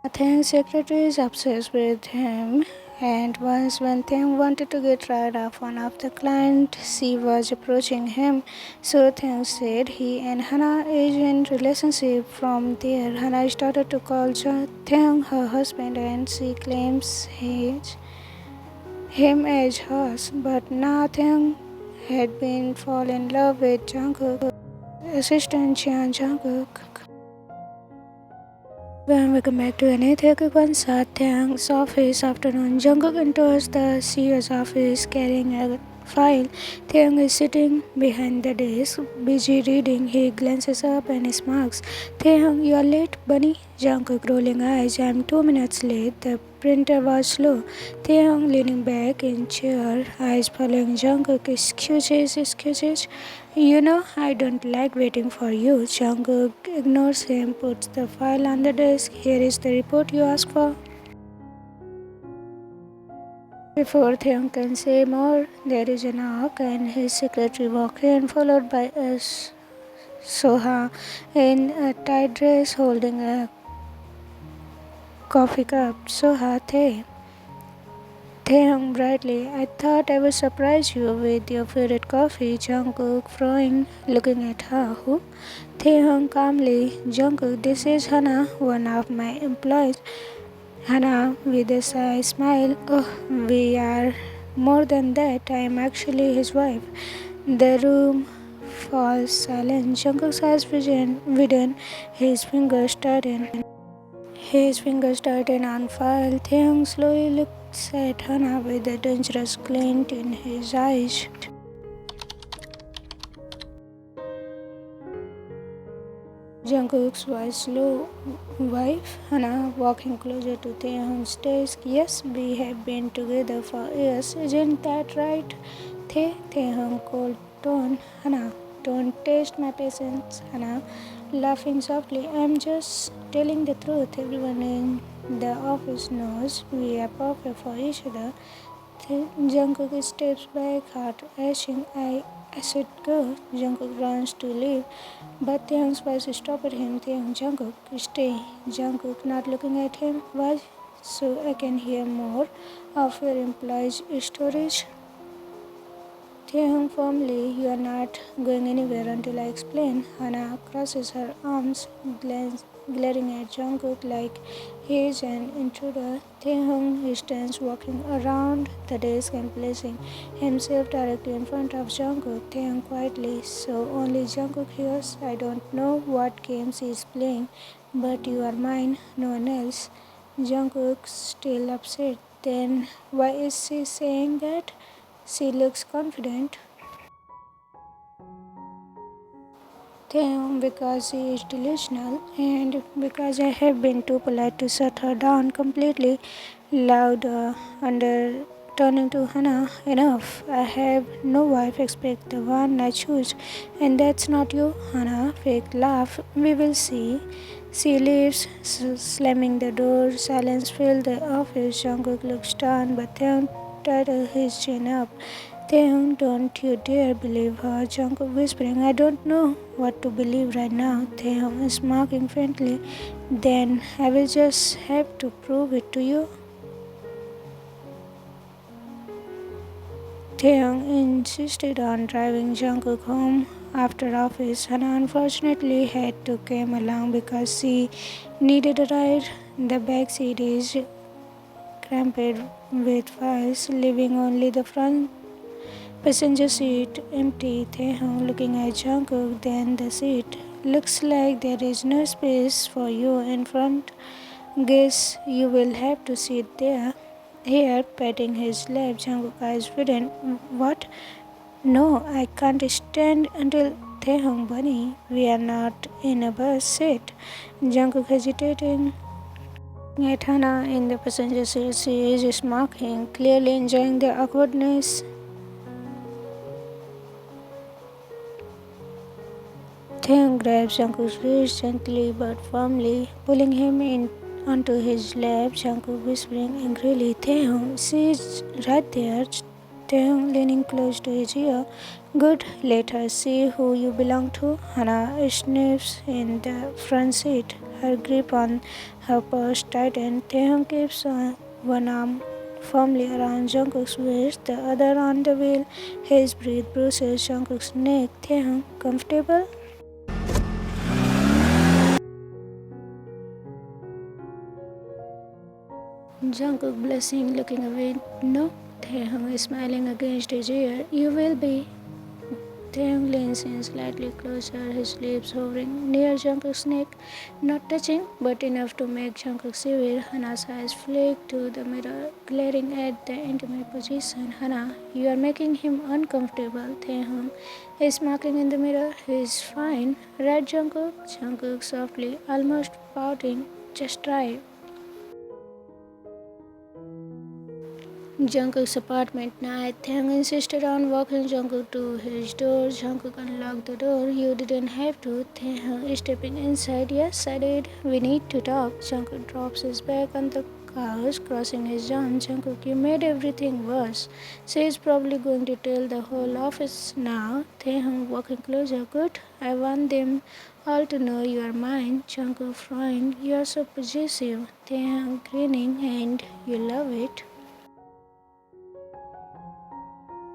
Taehyung's secretary is obsessed with him, and once when Taehyung wanted to get rid of one of the clients, she was approaching him. So Taehyung said he and Hana is in relationship. From there, Hana started to call Taehyung her husband, and she claims him as hers. But now Taehyung had been fall in love with Jungkook, assistant Jungkook. Welcome back to another quick one. Taehyung's office afternoon. Jungkook enters the CEO's office carrying a file. Taehyung is sitting behind the desk, busy reading. He glances up and smirks. Taehyung, you are late, bunny. Jungkook rolling eyes. I am 2 minutes late. The printer was slow. Taehyung leaning back in chair, eyes following Jungkook. Excuses. You know, I don't like waiting for you. Jungkook ignores him, puts the file on the desk. Here is the report you asked for. Before Taehyung can say more, there is a knock and his secretary walks in, followed by us. Soha in a tight dress holding a coffee cup. Soha, Taehyung brightly, I thought I would surprise you with your favorite coffee. Jungkook frown, looking at her. Who? Taehyung calmly, Jungkook, this is Hana, one of my employees. Hana with a shy smile, oh, we are more than that. I am actually his wife. The room falls silent. Jungkook's eyes widen, his fingers tighten. His fingers tighten on file. Taehyung slowly looks at Hana with a dangerous glint in his eyes. Jungkook's voice low. Wife, Hana, walking closer to Taehyung's desk. Yes, we have been together for years. Isn't that right? Taehyung cold tone. Hana, don't test my patience. Hana, laughing softly. I'm just telling the truth. Everyone in the office knows we are perfect for each other. Jungkook steps back, heart racing. I should go. Jungkook runs to leave, but Taehyung's voice stopped him. Taehyung, Jungkook, stay. Jungkook not looking at him. Why? So I can hear more of your employees' stories. Taehyung firmly, you are not going anywhere until I explain. Hana crosses her arms, glaring at Jungkook like he is an intruder. Taehyung stands walking around the desk and placing himself directly in front of Jungkook. Taehyung quietly, so only Jungkook hears. I don't know what games he is playing, but you are mine, no one else. Jungkook still upset. Then why is she saying that? She looks confident. Damn, because she is delusional and because I have been too polite to shut her down completely. Loud, under turning to Hana, enough. I have no wife except the one I choose, and that's not you, Hana. Fake laugh. We will see. She leaves, slamming the door. Silence filled the office. Jungkook looks stunned, but then tightened his chin up. Taehyung, don't you dare believe her. Jungkook whispering, I don't know what to believe right now. Taehyung is smirking faintly. Then I will just have to prove it to you. Taehyung insisted on driving Jungkook home after office. Hana unfortunately had to come along because she needed a ride. The back seat is cramped with files, leaving only the front passenger seat empty. Taehyung looking at Jungkook, then the seat. Looks like there is no space for you in front. Guess you will have to sit there. Here, patting his lap, Jungkook eyes widen. What? No, I can't stand until Taehyung bunny. We are not in a bus seat. Jungkook hesitating. At Hana in the passenger seat, she is smirking, clearly enjoying the awkwardness. Taehyung grabs Jungkook's wrist gently but firmly, pulling him in onto his lap. Jungkook whispering angrily, Taehyung, she is right there. Taehyung leaning close to his ear. Good, let her see who you belong to. Hana sniffs in the front seat. her grip on her purse tightened. Taehyung keeps one arm firmly around Jungkook's waist, the other on the wheel. His breath bruises Jungkook's neck. Taehyung, comfortable? Jungkook blushing, looking away. No. Taehyung is smiling against his ear. You will be. Taehyung leans in slightly closer, his lips hovering near Jungkook's neck, not touching, but enough to make Jungkook shiver. Hana's eyes flick to the mirror, glaring at the intimate position. Hana, you are making him uncomfortable. Taehyung is smirking in the mirror. He's fine. Right, Jungkook? Jungkook softly, almost pouting. Just try. Jungkook's apartment night. Taehyung insisted on walking Jungkook to his door. Jungkook unlocked the door. You didn't have to. Taehyung stepping inside. Yes, I did. We need to talk. Jungkook drops his back on the couch, crossing his arms. Jungkook, you made everything worse. She is probably going to tell the whole office now. Taehyung walking closer. Good. I want them all to know you are mine. Jungkook frowned. You are so possessive. Taehyung grinning. And you love it.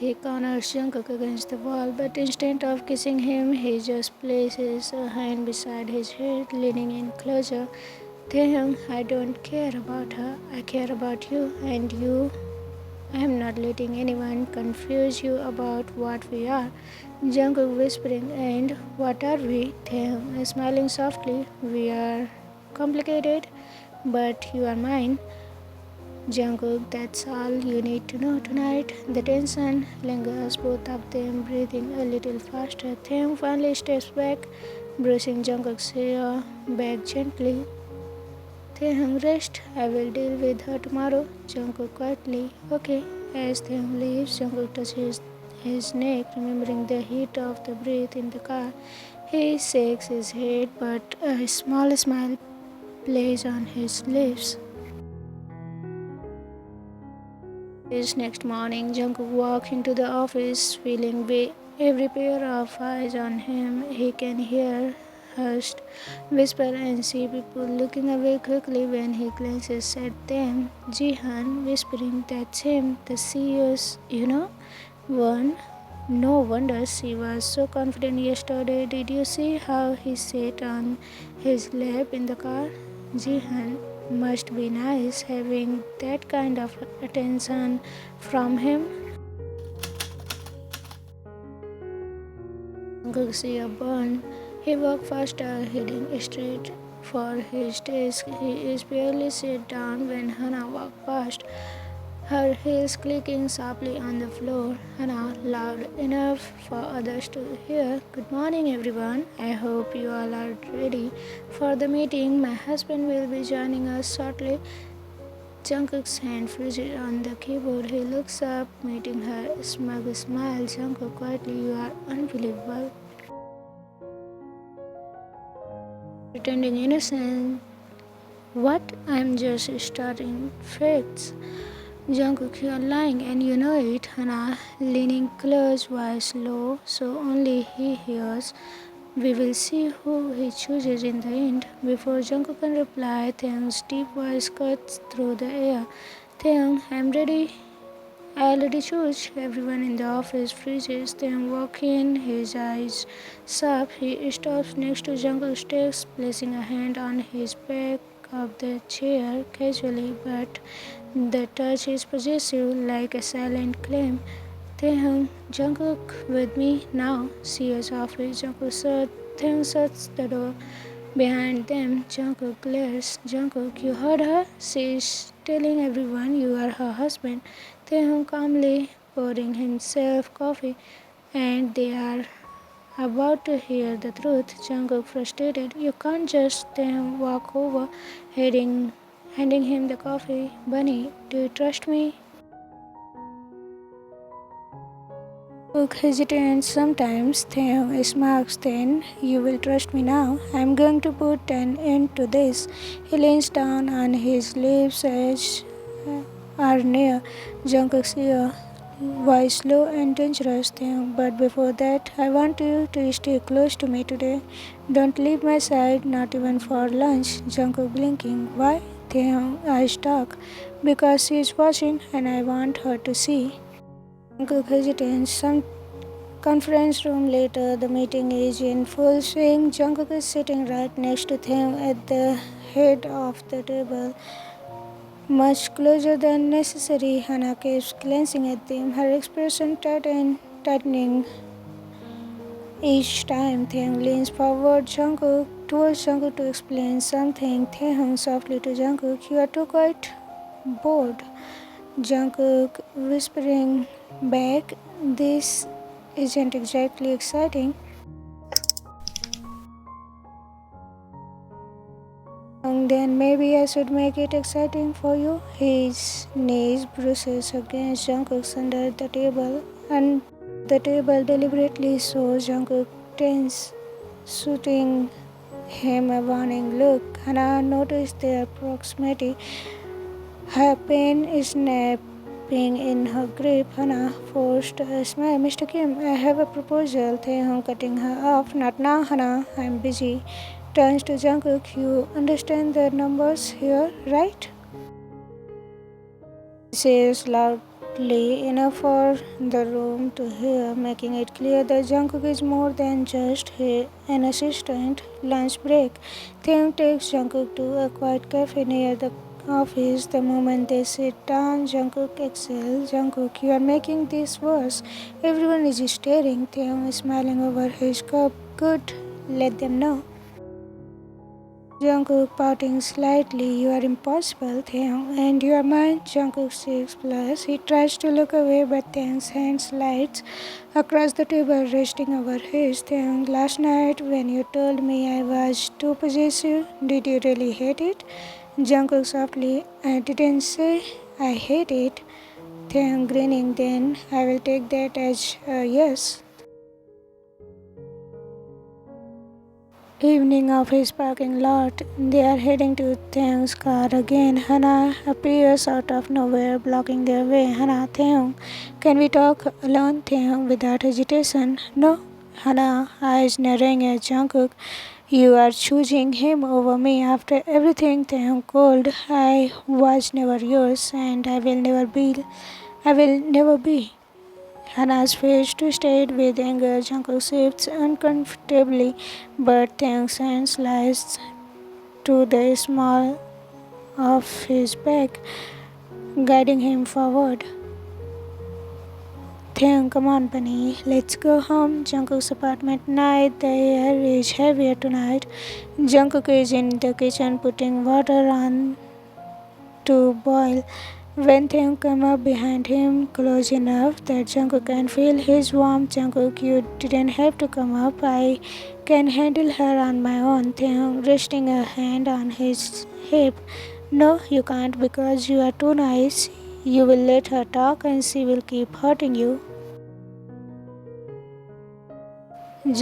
He corners Jungkook against the wall, but instead of kissing him, he just places a hand beside his head, leaning in closer. Taehyung, I don't care about her. I care about you and you. I am not letting anyone confuse you about what we are. Jungkook whispering, and what are we? Taehyung smiling softly. We are complicated, but you are mine. Jungkook, that's all you need to know tonight. The tension lingers, both of them breathing a little faster. Taehyung finally steps back, brushing Jungkook's hair back gently. Taehyung, rest. I will deal with her tomorrow. Jungkook quietly. Okay. As Taehyung leaves, Jungkook touches his neck, remembering the heat of the breath in the car. He shakes his head, but a small smile plays on his lips. Next morning, Jungkook walks into the office, feeling every pair of eyes on him. He can hear hushed whisper and see people looking away quickly when he glances at them. Jihan whispering, that's him, the CEO's, one. No wonder she was so confident yesterday. Did you see how he sat on his lap in the car? Jihan, must be nice having that kind of attention from him. Jungkook burn. He walked faster, heading straight for his desk. He is barely sat down when Hana walked past, her heels clicking sharply on the floor. Hana, loud enough for others to hear. Good morning, everyone. I hope you all are ready for the meeting. My husband will be joining us shortly. Jungkook's hand freezes on the keyboard. He looks up, meeting her smug smile. Jungkook quietly, you are unbelievable. Pretending innocent. What? I'm just starting facts. Jungkook, you are lying and you know it. Hana, leaning close, voice low, so only he hears. We will see who he chooses in the end. Before Jungkook can reply, Taehyung's deep voice cuts through the air. Taehyung, I'm ready. I already chose. Everyone in the office freezes. Taehyung walks in, his eyes sharp. He stops next to Jungkook's desk, placing a hand on his back of the chair casually, but the touch is possessive, like a silent claim. Taehyung, Jungkook with me now. CEO's office. Taehyung shuts the door behind them. Jungkook glares. Jungkook, you heard her? She's telling everyone you are her husband. Taehyung calmly pouring himself coffee, and they are about to hear the truth. Jungkook frustrated. You can't just. Taehyung walk over, handing him the coffee. Bunny, do you trust me? Jungkook hesitates sometimes. Taehyung smirks. Then you will trust me now. I'm going to put an end to this. He leans down on his lips as are near Jungkook's ear. Why slow and dangerous thing? But before that, I want you to stay close to me today. Don't leave my side, not even for lunch. Jungkook blinking. Why? Taehyung eyes dark. Because she is watching and I want her to see. Jungkook hesitates. Some conference room later, the meeting is in full swing. Jungkook is sitting right next to Taehyung at the head of the table. Much closer than necessary, Hana keeps glancing at them, her expression tightening each time. Taehyung leans forward towards Jungkook to explain something. Taehyung softly to Jungkook, "You are too quite bored." Jungkook whispering back, "This isn't exactly exciting." Then maybe I should make it exciting for you. His knees brushes against Jungkook's under the table, and the table deliberately shows Jungkook tense, shooting him a warning look. Hana noticed their proximity. Her pen is snapping in her grip. Hana forced a smile. "Mr. Kim, I have a proposal." Taehyung cutting her off. "Not now, Hana. I'm busy." Turns to Jungkook. "You understand the numbers here, right?" Says loudly enough for the room to hear, making it clear that Jungkook is more than just an assistant. Lunch break. Taehyung takes Jungkook to a quiet cafe near the office. The moment they sit down, Jungkook exhales. "Jungkook, you are making this worse." Everyone is staring. Taehyung is smiling over his cup. "Good, let them know." Jungkook pouting slightly. "You are impossible, Taehyung, and you are mine." Jungkook 6+. He tries to look away, but Taehyung's hand slides across the table, resting over his. "Taehyung, last night when you told me I was too possessive, did you really hate it?" Jungkook softly, "I didn't say I hate it." Taehyung grinning. "Then I will take that as a yes." Evening office parking lot. They are heading to Taehyung's car again. Hana appears out of nowhere, blocking their way. "Hana, Taehyung, can we talk alone?" Taehyung without hesitation. "No." Hana eyes narrowing at Jungkook. "You are choosing him over me after everything." Taehyung cold. "I was never yours, and I will never be. I will never be." Hana's face twisted with anger. Jungkook shifts uncomfortably, but Taehyung's hand slides to the small of his back, guiding him forward. "Taehyung, come on, bunny. Let's go home." Jungkook's apartment night. The air is heavier tonight. Jungkook is in the kitchen putting water on to boil. When Taehyung comes up behind him, close enough that Jungkook can feel his warmth. "Jungkook, you didn't have to come up. I can handle her on my own." Taehyung resting a hand on his hip. "No, you can't because you are too nice. You will let her talk and she will keep hurting you."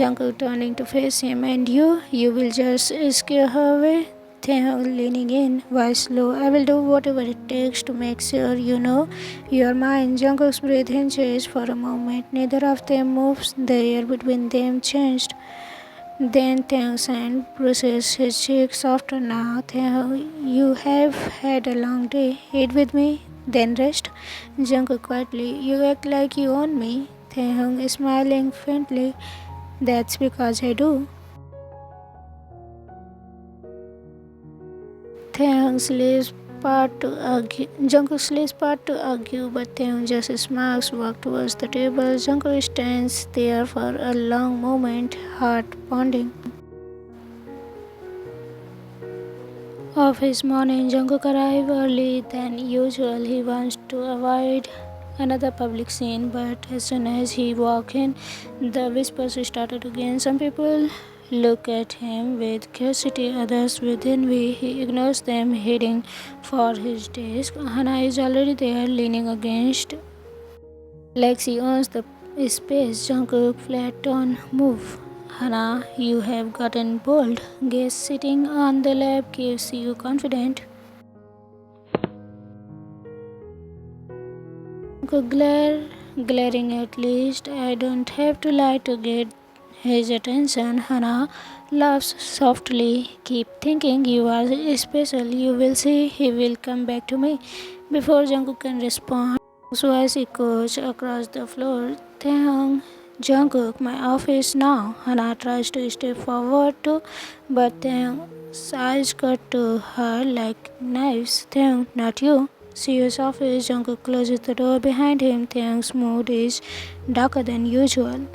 Jungkook turning to face him. "And you will just scare her away." Taehyung leaning in, voice low. "I will do whatever it takes to make sure you know you are mine." Jungkook's breath hinges for a moment. Neither of them moves. The air between them changed. Then Taehyung's hand brushes his cheek softer now. "Taehyung, you have had a long day. Eat with me, then rest." Jungkook quietly. "You act like you own me." Taehyung smiling faintly. "That's because I do." Taehyung's lips part to argue. Jungkook's lips part to argue, but Taehyung just smiles, walk towards the table. Jungkook stands there for a long moment, heart pounding. Office morning. Jungkook arrives early than usual. He wants to avoid another public scene, but as soon as he walks in, the whispers started again. Some people look at him with curiosity, others with envy. He ignores them, heading for his desk. Hana is already there, leaning against. Like she owns the space. Jungkook flat tone, "Move." "Hana, you have gotten bold." Guess sitting on the lap gives you confidence. Jungkook glaring. At least I don't have to lie to get his attention. Hana laughs softly. Keep thinking you are special. You will see he will come back to me. Before Jungkook can respond, his voice echoes across the floor. Taehyung, Jungkook, my office now. Hana tries to step forward too, but Taehyung's eyes cut to her like knives. Taehyung, not you. CEO's office. Jungkook closes the door behind him. Taehyung's mood is darker than usual.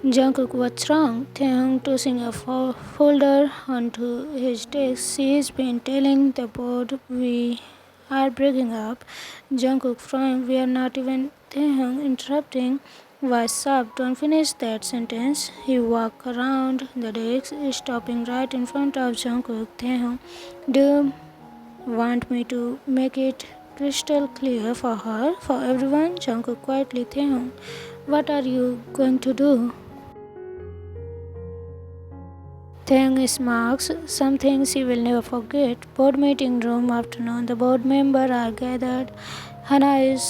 Jungkook, what's wrong? Taehyung tossing a folder onto his desk. She's been telling the board we are breaking up. Jungkook frowning, we are not even. Taehyung interrupting. What's up? Don't finish that sentence. He walked around the desk, stopping right in front of Jungkook. Taehyung, do you want me to make it crystal clear for her, for everyone? Jungkook quietly. Taehyung, what are you going to do? Taehyung smirks, some things he will never forget. Board meeting room afternoon. The board members are gathered. Hana is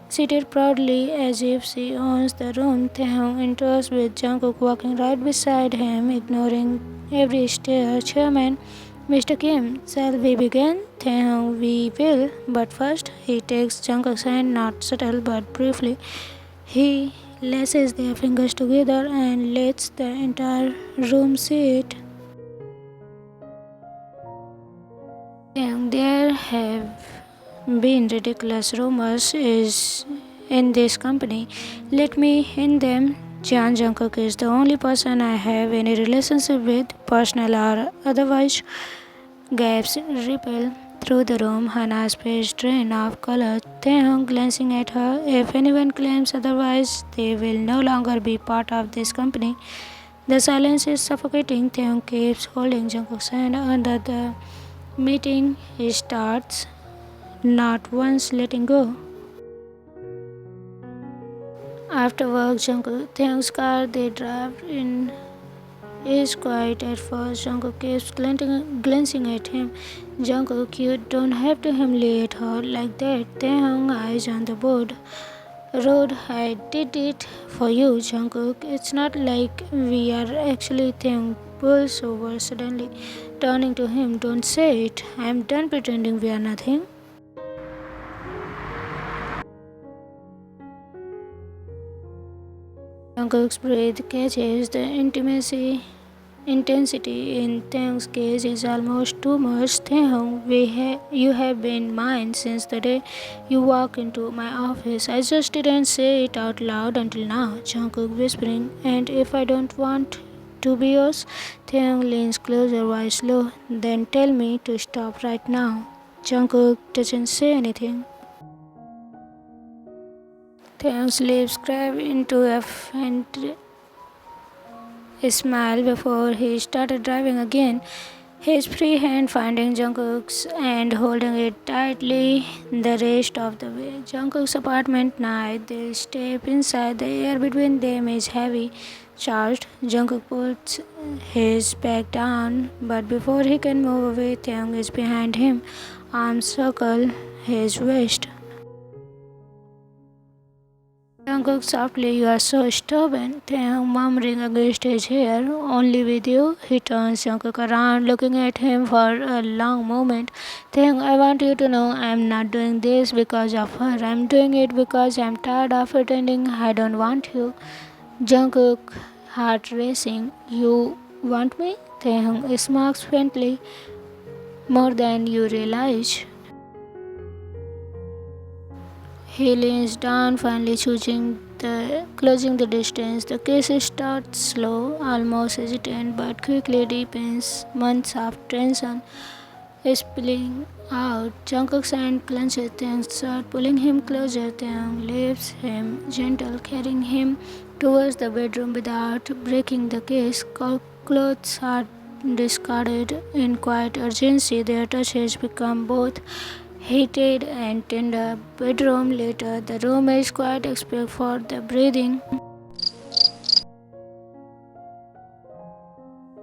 seated proudly as if she owns the room. Taehyung enters with Jungkook walking right beside him, ignoring every stare. Chairman, Mr. Kim, shall we begin? Taehyung, we will, but first he takes Jungkook's hand, not subtle but briefly. He lashes their fingers together and lets the entire room see it. And there have been ridiculous rumors is in this company. Let me in them. Jan Jungkook is the only person I have any relationship with, personal or otherwise. Gaps ripple through the room. Hana's face drained of color. Taehyung glancing at her. If anyone claims otherwise, they will no longer be part of this company. The silence is suffocating. Taehyung keeps holding Jungkook's hand under the meeting. He starts, not once letting go. After work, Jungkook, Taehyung's car, they drive in is quiet at first. Jungkook keeps glancing at him. Jungkook, you don't have to humiliate her like that. Taehyung eyes on the board. Road, I did it for you, Jungkook. It's not like we are actually. Taehyung pulls over suddenly, turning to him. Don't say it. I'm done pretending we are nothing. Jungkook's breath catches the intensity in Taehyung's gaze is almost too much. Taehyung, you have been mine since the day you walked into my office. I just didn't say it out loud until now. Jungkook whispering, and if I don't want to be yours? Taehyung leans closer, voice low. Then tell me to stop right now. Jungkook doesn't say anything. Taehyung's lips curve into a faint smile before he started driving again. His free hand finding Jungkook's and holding it tightly the rest of the way. Jungkook's apartment night. They step inside. The air between them is heavy, charged. Jungkook puts his bag down, but before he can move away, Taehyung is behind him. Arms circle his waist. Jungkook softly, you are so stubborn. Taehyung murmuring against his hair. Only with you. He turns Jungkook around, looking at him for a long moment. Taehyung, I want you to know I am not doing this because of her. I am doing it because I am tired of pretending I don't want you. Jungkook, heart racing. You want me? Taehyung smirks faintly. More than you realize. He leans down, finally closing the distance. The kiss starts slow, almost hesitant, but quickly deepens. Months of tension spilling out. Jungkook's hand clenches Taehyung's shirt, pulling him closer. Taehyung leaves him gentle, carrying him towards the bedroom without breaking the kiss. Clothes are discarded in quiet urgency. Their touches become both heated and tender. Bedroom later. The room is quiet except for the breathing.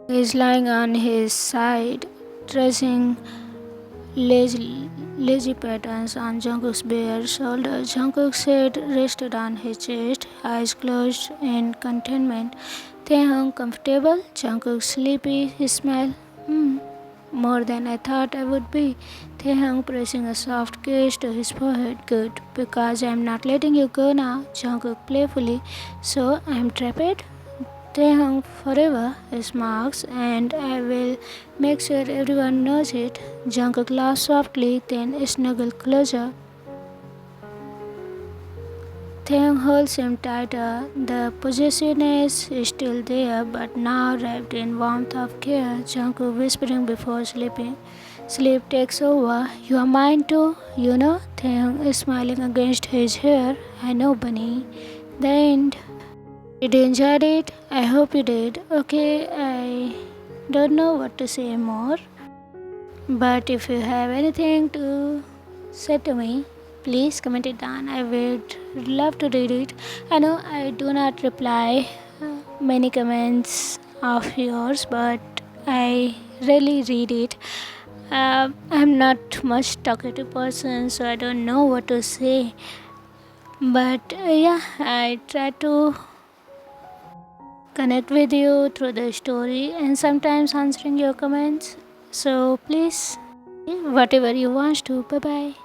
He is lying on his side, dressing lazily. lazy patterns on Jungkook's bare shoulder. Jungkook's head rested on his chest, eyes closed in contentment. Taehyung comfortable, Jungkook sleepy, his smile. Hmm, more than I thought I would be. Taehyung pressing a soft kiss to his forehead. Good, because I'm not letting you go now, Jungkook playfully. So I'm trapped? Taehyung forever is marks, and I will make sure everyone knows it. Jungkook laughed softly, then snuggled closer. Taehyung holds him tighter. The possessiveness is still there, but now wrapped in warmth of care. Jungkook whispering before sleeping. Sleep takes over. You are mine too, you know. Taehyung is smiling against his hair. I know, bunny. The end. Did you enjoy it? I hope you did. Okay, I don't know what to say more. But if you have anything to say to me, please comment it down. I would love to read it. I know I do not reply many comments of yours, but I really read it. I'm not much talkative person, so I don't know what to say. But yeah, I try to connect with you through the story and sometimes answering your comments. So please, whatever you want to. Bye bye.